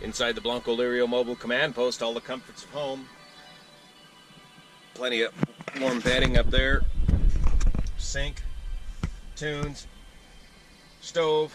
Inside the Blancolirio mobile command post, all the comforts of home. Plenty of warm bedding up there. Sink, tunes, stove,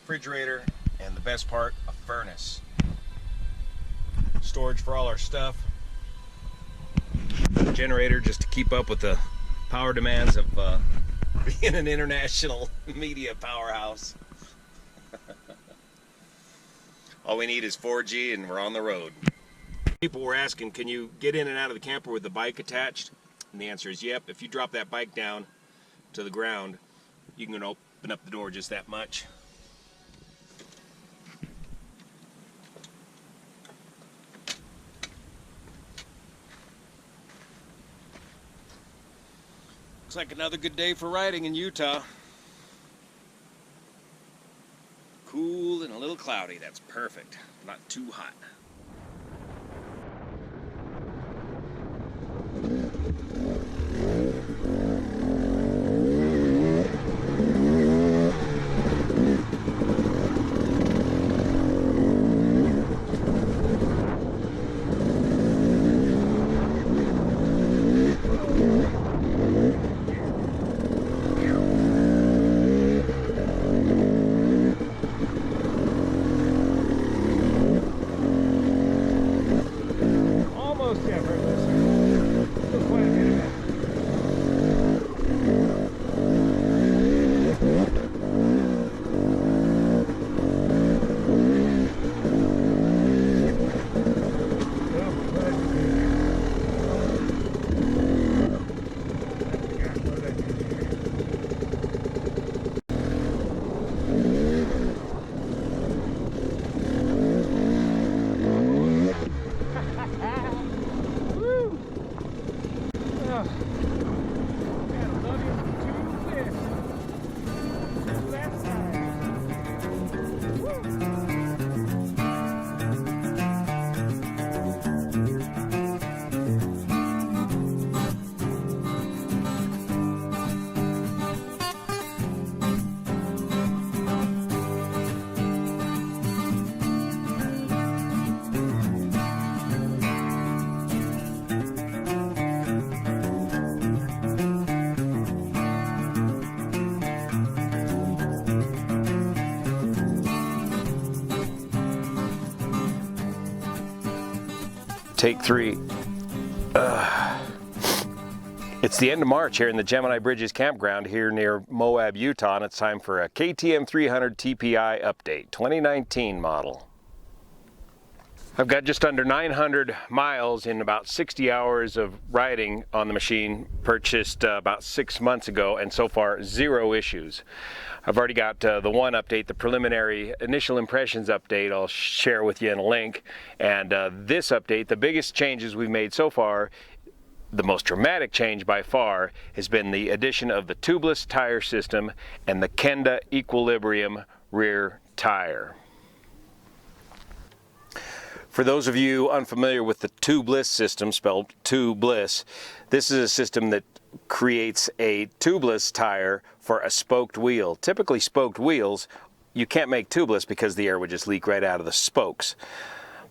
refrigerator, and the best part, a furnace. Storage for all our stuff. Generator just to keep up with the power demands of being an international media powerhouse. All we need is 4G and we're on the road. People were asking, can you get in and out of the camper with the bike attached? And the answer is yep. If you drop that bike down to the ground, you can open up the door just that much. Looks like another good day for riding in Utah. Cool and a little cloudy, that's perfect. Not too hot. Take 3. It's the end of March here in the Gemini Bridges campground here near Moab, Utah, and it's time for a KTM 300 TPI update, 2019 model. I've got just under 900 miles in about 60 hours of riding on the machine, purchased about 6 months ago, and so far 0 issues. I've already got the one update, the preliminary initial impressions update, I'll share with you in a link. And this update, the biggest changes we've made so far, the most dramatic change by far, has been the addition of the Tubeless tire system and the Kenda Equilibrium rear tire. For those of you unfamiliar with the Tubliss system, spelled Tubliss, this is a system that creates a tubeless tire for a spoked wheel. Typically spoked wheels, you can't make tubeless because the air would just leak right out of the spokes.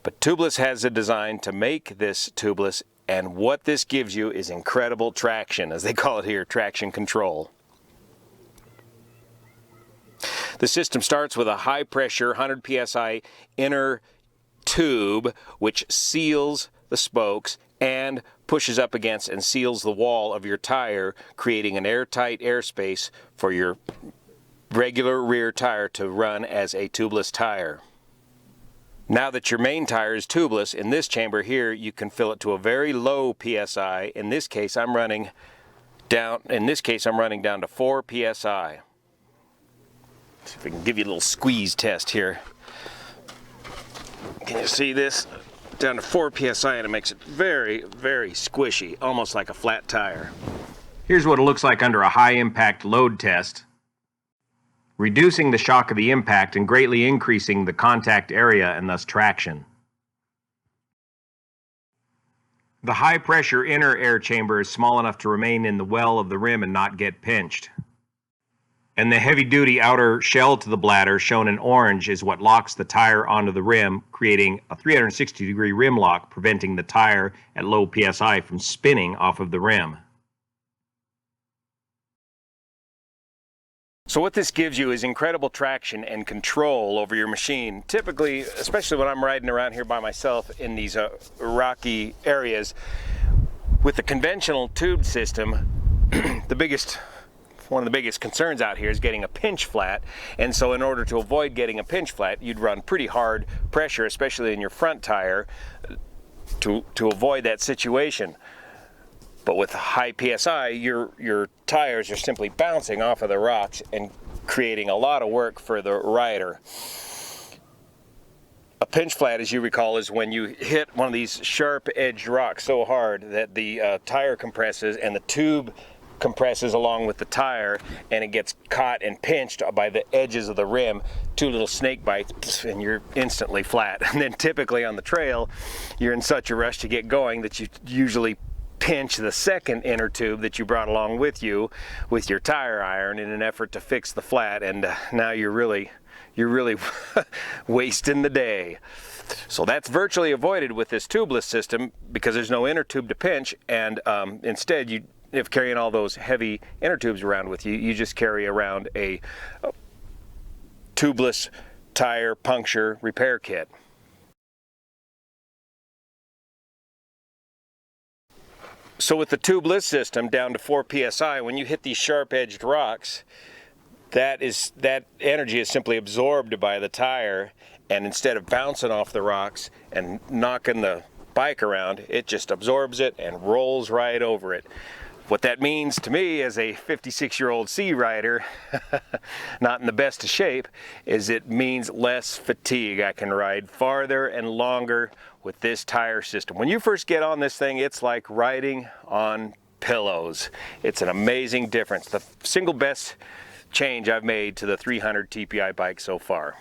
But Tubliss has a design to make this tubeless, and what this gives you is incredible traction, as they call it here, traction control. The system starts with a high pressure 100 psi inner tube which seals the spokes and pushes up against and seals the wall of your tire, creating an airtight airspace for your regular rear tire to run as a tubeless tire. Now that your main tire is tubeless, in this chamber here you can fill it to a very low PSI. In this case I'm running down to 4 PSI. See if we can give you a little squeeze test here. Can you see this? Down to 4 PSI, and it makes it very, very squishy, almost like a flat tire. Here's what it looks like under a high impact load test, reducing the shock of the impact and greatly increasing the contact area and thus traction. The high pressure inner air chamber is small enough to remain in the well of the rim and not get pinched. And the heavy-duty outer shell to the bladder, shown in orange, is what locks the tire onto the rim, creating a 360-degree rim lock, preventing the tire at low PSI from spinning off of the rim. So what this gives you is incredible traction and control over your machine. Typically, especially when I'm riding around here by myself in these rocky areas, with the conventional tube system, one of the biggest concerns out here is getting a pinch flat. And so in order to avoid getting a pinch flat, you'd run pretty hard pressure, especially in your front tire, to avoid that situation. But with high PSI, your tires are simply bouncing off of the rocks and creating a lot of work for the rider. A pinch flat, as you recall, is when you hit one of these sharp-edged rocks so hard that the tire compresses and the tube compresses along with the tire, and it gets caught and pinched by the edges of the rim. Two little snake bites and you're instantly flat. And then typically on the trail, you're in such a rush to get going that you usually pinch the second inner tube that you brought along with you with your tire iron in an effort to fix the flat, and now you're really wasting the day. So that's virtually avoided with this tubeless system because there's no inner tube to pinch, and instead, if carrying all those heavy inner tubes around with you, you just carry around a tubeless tire puncture repair kit. So with the tubeless system down to 4 PSI, when you hit these sharp-edged rocks, that energy is simply absorbed by the tire, and instead of bouncing off the rocks and knocking the bike around, it just absorbs it and rolls right over it. What that means to me as a 56-year-old sea rider, not in the best of shape, is it means less fatigue. I can ride farther and longer with this tire system. When you first get on this thing, it's like riding on pillows. It's an amazing difference. The single best change I've made to the 300 TPI bike so far.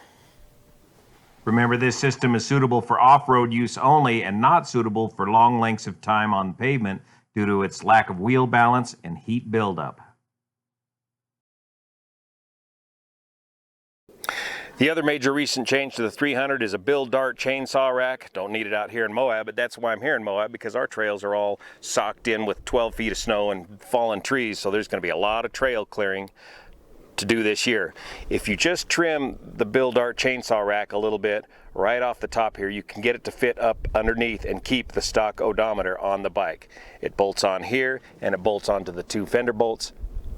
Remember, this system is suitable for off-road use only and not suitable for long lengths of time on pavement due to its lack of wheel balance and heat buildup. The other major recent change to the 300 is a Bill Dart chainsaw rack. Don't need it out here in Moab, but that's why I'm here in Moab, because our trails are all socked in with 12 feet of snow and fallen trees, so there's going to be a lot of trail clearing to do this year. If you just trim the Bill Dart chainsaw rack a little bit right off the top here, you can get it to fit up underneath and keep the stock odometer on the bike. It bolts on here and it bolts onto the two fender bolts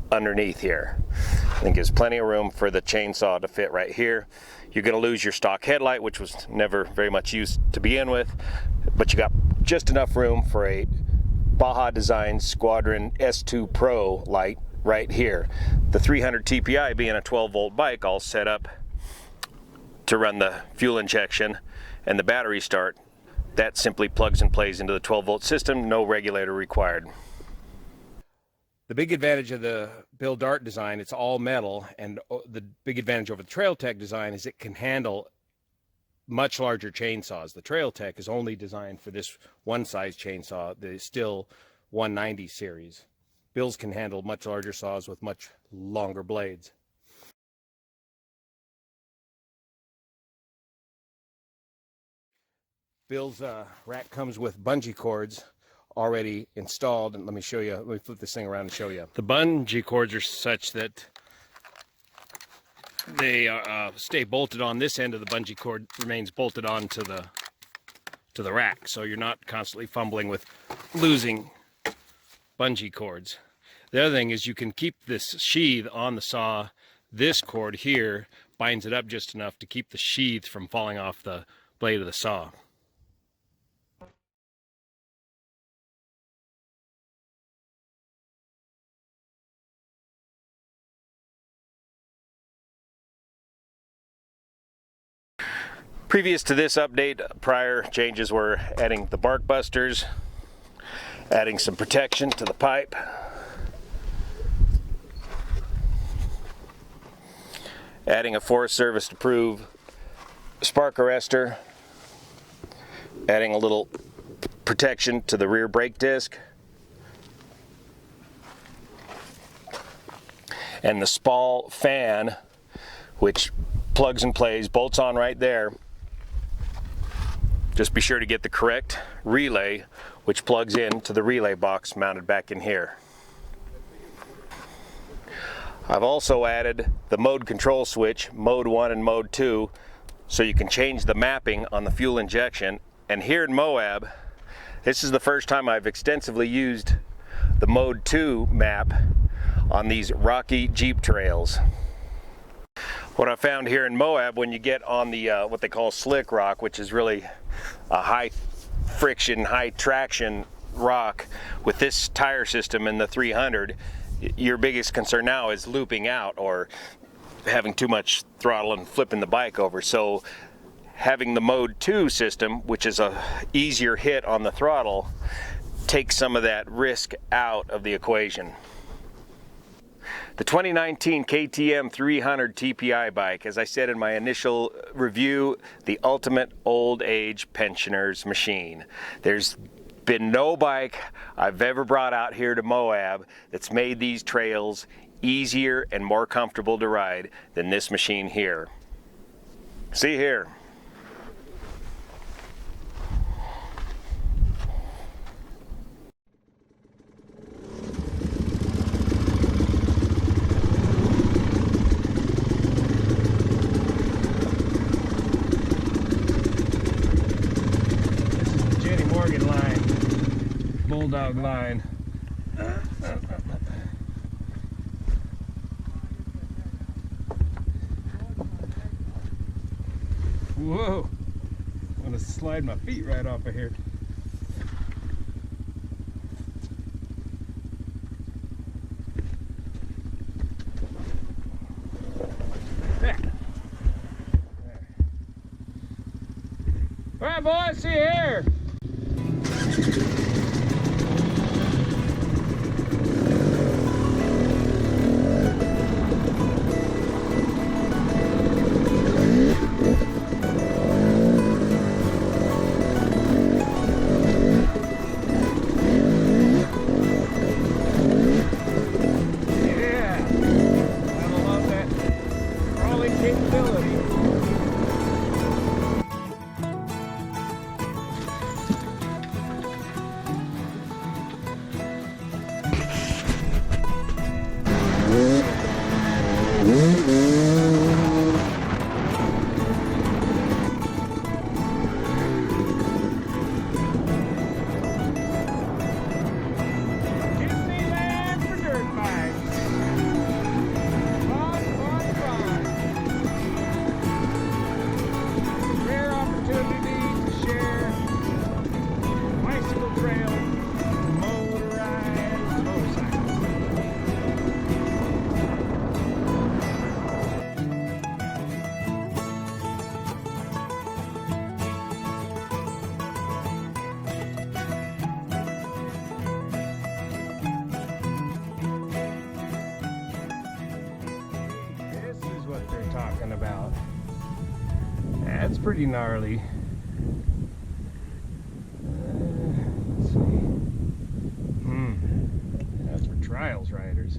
underneath here. I think there's plenty of room for the chainsaw to fit right here. You're going to lose your stock headlight, which was never very much used to begin with, but you got just enough room for a Baja Design Squadron S2 Pro light right here. The 300 TPI being a 12-volt bike, all set up to run the fuel injection and the battery start, that simply plugs and plays into the 12-volt system, no regulator required. The big advantage of the Bill Dart design, it's all metal, and the big advantage over the Trail Tech design is it can handle much larger chainsaws. The Trail Tech is only designed for this one size chainsaw, the Stihl 190 series. Bill's can handle much larger saws with much longer blades. Bill's rack comes with bungee cords already installed, and let me show you. Let me flip this thing around and show you. The bungee cords are such that they stay bolted on. This end of the bungee cord remains bolted on to the rack, so you're not constantly fumbling with losing bungee cords. The other thing is you can keep this sheath on the saw. This cord here binds it up just enough to keep the sheath from falling off the blade of the saw. Previous to this update, prior changes were adding the bark busters, adding some protection to the pipe, adding a Forest Service approved spark arrestor, adding a little protection to the rear brake disc, and the Spall fan, which plugs and plays, bolts on right there. Just be sure to get the correct relay, which plugs in to the relay box mounted back in here. I've also added the mode control switch, mode 1 and mode 2, so you can change the mapping on the fuel injection. And here in Moab, this is the first time I've extensively used the mode 2 map on these rocky Jeep trails. What I found here in Moab, when you get on the what they call slick rock, which is really a high friction, high traction rock, with this tire system in the 300, your biggest concern now is looping out or having too much throttle and flipping the bike over. So having the mode 2 system, which is a easier hit on the throttle, takes some of that risk out of the equation. The 2019 KTM 300 TPI bike, as I said in my initial review, the ultimate old age pensioner's machine. There's been no bike I've ever brought out here to Moab that's made these trails easier and more comfortable to ride than this machine here. See here. Bulldog line. Whoa! I'm gonna slide my feet right off of here. All right, boys, see you here. Talking about. That's pretty gnarly. Let's see. That's for trials riders.